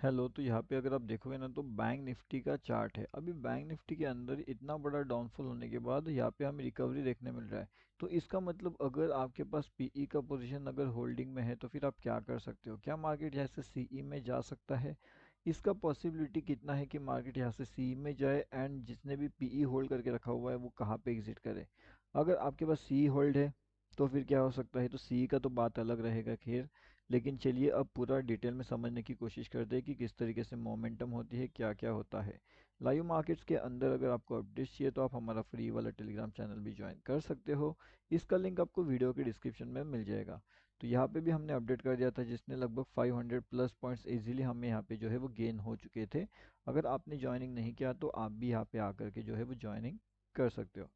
Hello. तो यहाँ पे अगर आप देखोगे ना तो बैंक निफ्टी का चार्ट है। अभी बैंक निफ्टी के अंदर इतना बड़ा डाउनफॉल होने के बाद यहाँ पे हमें रिकवरी देखने मिल रहा है। तो इसका मतलब अगर आपके पास पीई का पोजीशन अगर होल्डिंग में है तो फिर आप क्या कर सकते हो? क्या मार्केट यहाँ से सीई में जा सकता है? इसका पॉसिबिलिटी कितना है कि मार्केट यहाँ से सीई में जाए एंड जिसने भी पीई होल्ड करके रखा हुआ है वो कहाँ पे एग्जिट करे? अगर आपके पास सी होल्ड है तो फिर क्या हो सकता है? तो सी का तो बात अलग रहेगा, खैर। लेकिन चलिए अब पूरा डिटेल में समझने की कोशिश करते हैं कि किस तरीके से मोमेंटम होती है, क्या क्या होता है लाइव मार्केट्स के अंदर। अगर आपको अपडेट्स चाहिए तो आप हमारा फ्री वाला टेलीग्राम चैनल भी ज्वाइन कर सकते हो। इसका लिंक आपको वीडियो के डिस्क्रिप्शन में मिल जाएगा। तो यहाँ पे भी हमने अपडेट कर दिया था जिसने लगभग 500 प्लस पॉइंट्स इजीली हमें यहाँ पे जो है वो गेन हो चुके थे। अगर आपने ज्वाइनिंग नहीं किया तो आप भी यहाँ पे आकर के जो है वो ज्वाइनिंग कर सकते हो।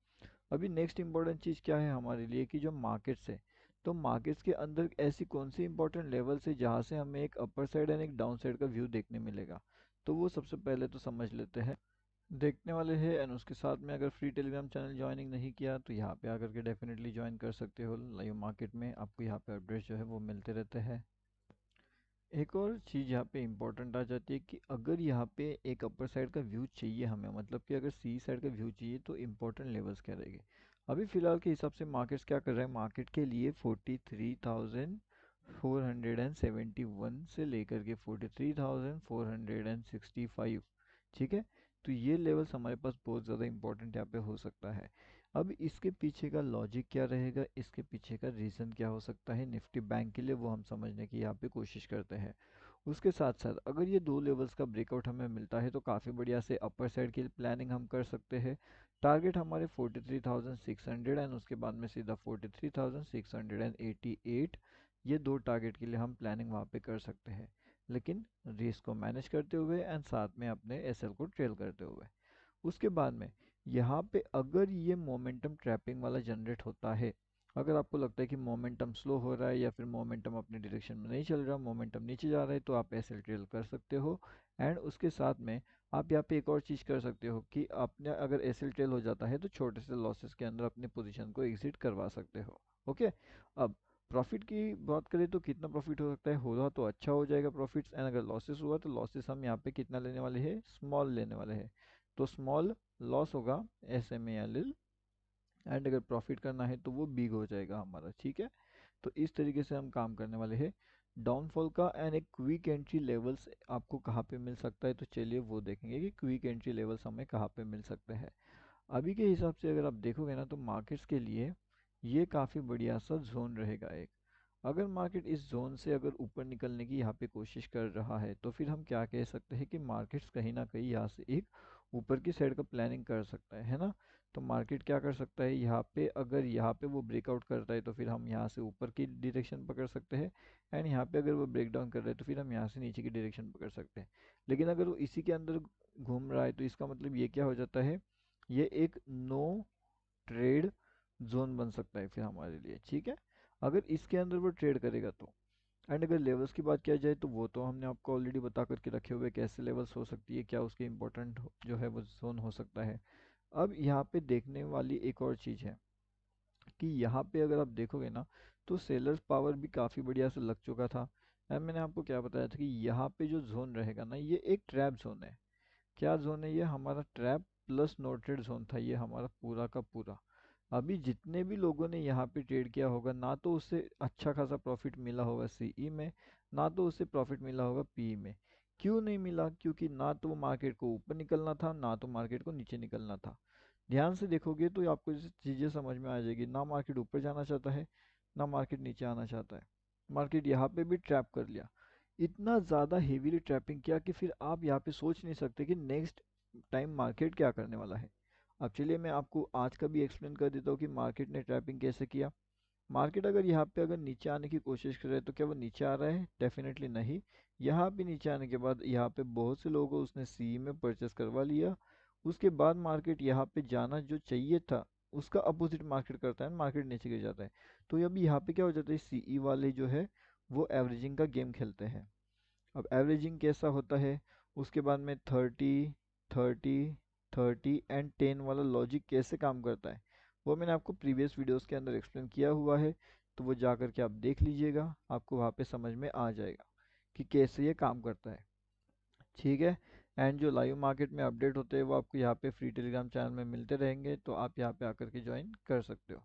अभी नेक्स्ट इंपॉर्टेंट चीज़ क्या है हमारे लिए कि जो मार्केट्स है, तो मार्केट्स के अंदर ऐसी कौन सी इंपॉर्टेंट लेवल्स है जहाँ से हमें एक अपर साइड एंड एक डाउन साइड का व्यू देखने मिलेगा। तो वो सबसे पहले तो समझ लेते हैं, देखने वाले हैं। एंड उसके साथ में अगर फ्री टेलीग्राम चैनल ज्वाइनिंग नहीं किया तो यहाँ पे आकर के डेफिनेटली ज्वाइन कर सकते हो। लाइव मार्केट में आपको यहाँ पे अपडेट्स जो है वो मिलते रहते हैं। एक और चीज़ यहाँ पे इम्पोर्टेंट आ जाती है कि अगर यहाँ पे एक अपर साइड का व्यू चाहिए हमें, मतलब कि अगर सी साइड का व्यू चाहिए तो इम्पोर्टेंट लेवल्स क्या रहेंगे? अभी फिलहाल के हिसाब से मार्केट्स क्या कर रहे हैं? मार्केट के लिए 43,471 से लेकर के 43,465, ठीक है। तो ये लेवल्स हमारे पास बहुत ज़्यादा इंपॉर्टेंट यहाँ पे हो सकता है। अब इसके पीछे का लॉजिक क्या रहेगा, इसके पीछे का रीज़न क्या हो सकता है निफ्टी बैंक के लिए, वो हम समझने की यहाँ पे कोशिश करते हैं। उसके साथ साथ अगर ये दो लेवल्स का ब्रेकआउट हमें मिलता है तो काफ़ी बढ़िया से अपर साइड की प्लानिंग हम कर सकते हैं। टारगेट हमारे 43,600 एंड उसके बाद में सीधा 43,688, ये दो टारगेट के लिए हम प्लानिंग वहाँ पे कर सकते हैं, लेकिन रिस्क को मैनेज करते हुए एंड साथ में अपने एसएल को ट्रेल करते हुए। उसके बाद में यहाँ पे अगर ये मोमेंटम ट्रैपिंग वाला जनरेट होता है, अगर आपको लगता है कि मोमेंटम स्लो हो रहा है या फिर मोमेंटम अपने डायरेक्शन में नहीं चल रहा, मोमेंटम नीचे जा रहा है, तो आप एसएल ट्रेल कर सकते हो। एंड उसके साथ में आप यहाँ पे एक और चीज़ कर सकते हो कि आपने अगर एसएल ट्रेल हो जाता है तो छोटे से लॉसेस के अंदर अपनी पोजीशन को एग्जिट करवा सकते हो। ओके। अब प्रॉफिट की बात करें तो कितना प्रॉफिट हो सकता है? होगा तो अच्छा हो जाएगा प्रॉफिट्स, एंड अगर लॉसेस हुआ तो लॉसेस हम यहाँ पे कितना लेने वाले हैं? स्मॉल लेने वाले हैं। तो स्मॉल लॉस होगा SMALL, एंड अगर प्रॉफिट करना है तो वो बिग हो जाएगा हमारा, ठीक है। तो इस तरीके से हम काम करने वाले हैं। डाउनफॉल का एंड एक क्विक एंट्री लेवल्स आपको कहाँ पे मिल सकता है, तो चलिए वो देखेंगे कि क्विक एंट्री लेवल्स हमें कहाँ पे मिल सकते हैं। अभी के हिसाब से अगर आप देखोगे ना तो मार्केट्स के लिए ये काफ़ी बढ़िया सा जोन रहेगा एक। अगर मार्केट इस जोन से अगर ऊपर निकलने की यहाँ पे कोशिश कर रहा है तो फिर हम क्या कह सकते हैं कि मार्केट्स कहीं ना कहीं यहाँ से एक ऊपर की साइड का प्लानिंग कर सकता है ना। तो मार्केट क्या कर सकता है यहाँ पे, अगर यहाँ पे वो ब्रेकआउट करता है तो फिर हम यहाँ से ऊपर की डायरेक्शन पकड़ सकते हैं। एंड यहाँ पे अगर वो ब्रेक डाउन कर रहा है तो फिर हम यहाँ से नीचे की डायरेक्शन पकड़ सकते हैं। लेकिन अगर वो इसी के अंदर घूम रहा है तो इसका मतलब ये क्या हो जाता है? ये एक नो ट्रेड जोन बन सकता है फिर हमारे लिए, ठीक है। अगर इसके अंदर वो ट्रेड करेगा तो। एंड अगर लेवल्स की बात किया जाए तो वो तो हमने आपको ऑलरेडी बता करके रखे हुए कैसे लेवल्स हो सकती है, क्या उसके इंपॉर्टेंट जो है वो जोन हो सकता है। अब यहाँ पे देखने वाली एक और चीज़ है कि यहाँ पे अगर आप देखोगे ना तो सेलर्स पावर भी काफ़ी बढ़िया से लग चुका था। एंड मैंने आपको क्या बताया था कि यहाँ पे जो जोन रहेगा ना ये एक ट्रैप जोन है। क्या जोन है ये? हमारा ट्रैप प्लस नोटेड जोन था ये हमारा पूरा का पूरा। अभी जितने भी लोगों ने यहाँ पे ट्रेड किया होगा ना तो उससे अच्छा खासा प्रॉफिट मिला होगा सीई में, ना तो उससे प्रॉफिट मिला होगा पी में। क्यों नहीं मिला? क्योंकि ना तो मार्केट को ऊपर निकलना था ना तो मार्केट को नीचे निकलना था। ध्यान से देखोगे तो आपको चीज़ें समझ में आ जाएगी, ना मार्केट ऊपर जाना चाहता है ना मार्केट नीचे आना चाहता है। मार्केट यहाँ पे भी ट्रैप कर लिया, इतना ज़्यादा हेवीली ट्रैपिंग किया कि फिर आप यहाँ पे सोच नहीं सकते कि नेक्स्ट टाइम मार्केट क्या करने वाला है। अब चलिए मैं आपको आज का भी एक्सप्लेन कर देता हूँ कि मार्केट ने ट्रैपिंग कैसे किया। मार्केट अगर यहाँ पे अगर नीचे आने की कोशिश कर रहा है तो क्या वो नीचे आ रहा है? डेफिनेटली नहीं। यहाँ पे नीचे आने के बाद यहाँ पे बहुत से लोगों को उसने सी में परचेस करवा लिया। उसके बाद मार्केट यहाँ पे जाना जो चाहिए था उसका अपोजिट मार्केट करता है, मार्केट नीचे गिर जाता है। तो अभी यहाँ पे क्या हो जाता है, सीई वाले जो है वो एवरेजिंग का गेम खेलते हैं। अब एवरेजिंग कैसा होता है, उसके बाद में 30 30 30 एंड 10 वाला लॉजिक कैसे काम करता है वो मैंने आपको प्रीवियस वीडियोस के अंदर एक्सप्लेन किया हुआ है। तो वो जा कर के आप देख लीजिएगा, आपको वहाँ पे समझ में आ जाएगा कि कैसे ये काम करता है। ठीक है। एंड जो लाइव मार्केट में अपडेट होते हैं वो आपको यहाँ पे फ्री टेलीग्राम चैनल में मिलते रहेंगे, तो आप यहाँ पे आकर के ज्वाइन कर सकते हो।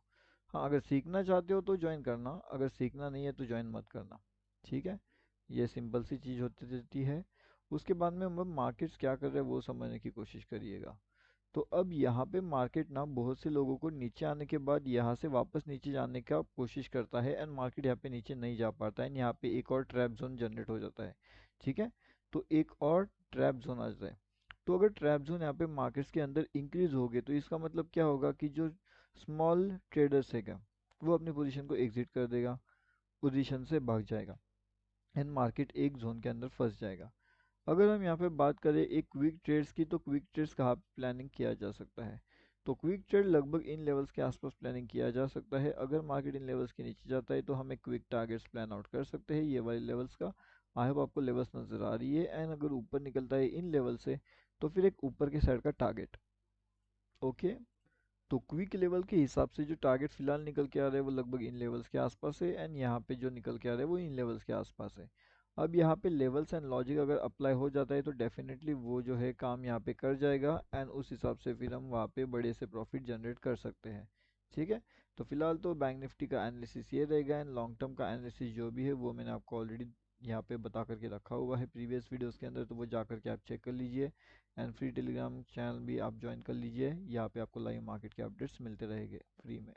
हाँ, अगर सीखना चाहते हो तो ज्वाइन करना, अगर सीखना नहीं है तो ज्वाइन मत करना। ठीक है, ये सिंपल सी चीज़ होती रहती है। उसके बाद में हम मार्केट्स क्या कर रहे हैं वो समझने की कोशिश करिएगा। तो अब यहाँ पे मार्केट ना बहुत से लोगों को नीचे आने के बाद यहाँ से वापस नीचे जाने का कोशिश करता है, एंड मार्केट यहाँ पे नीचे नहीं जा पाता है, एंड यहाँ पे एक और ट्रैप जोन जनरेट हो जाता है। ठीक है, तो एक और ट्रैप जोन आ जाता है। तो अगर ट्रैप जोन यहाँ पे मार्केट्स के अंदर इंक्रीज हो गए तो इसका मतलब क्या होगा कि जो स्मॉल ट्रेडर्स है वो अपनी पोजीशन को एग्जिट कर देगा, पोजीशन से भाग जाएगा, एंड मार्केट एक जोन के अंदर फंस जाएगा। अगर हम यहाँ पे बात करें एक क्विक ट्रेड्स की, तो क्विक ट्रेड्स कहाँ प्लानिंग किया जा सकता है? तो क्विक ट्रेड लगभग इन लेवल्स के आसपास प्लानिंग किया जा सकता है। अगर मार्केट इन लेवल्स के नीचे जाता है तो हम एक क्विक टारगेट्स प्लान आउट कर सकते हैं ये वाले लेवल्स का। आई होप आपको लेवल्स नजर आ रही है, एंड अगर ऊपर निकलता है इन लेवल से तो फिर एक ऊपर के साइड का टारगेट। ओके, तो क्विक लेवल के हिसाब से जो टारगेट फिलहाल निकल के आ रहे हैं वो लगभग इन लेवल्स के आसपास है, एंड यहाँ पे जो निकल के आ रहे हैं वो इन लेवल्स के आसपास है। अब यहाँ पे लेवल्स एंड लॉजिक अगर अप्लाई हो जाता है तो डेफिनेटली वो जो है काम यहाँ पे कर जाएगा, एंड उस हिसाब से फिर हम वहाँ पे बड़े से प्रॉफिट जनरेट कर सकते हैं। ठीक है, तो फिलहाल तो बैंक निफ्टी का एनालिसिस ये रहेगा, एंड लॉन्ग टर्म का एनालिसिस जो भी है वो मैंने आपको ऑलरेडी यहाँ पे बता करके रखा हुआ है प्रीवियस वीडियोस के अंदर, तो वो जा करके आप चेक कर लीजिए। एंड फ्री टेलीग्राम चैनल भी आप ज्वाइन कर लीजिए, यहाँ पे आपको लाइव मार्केट के अपडेट्स मिलते रहेंगे फ्री में।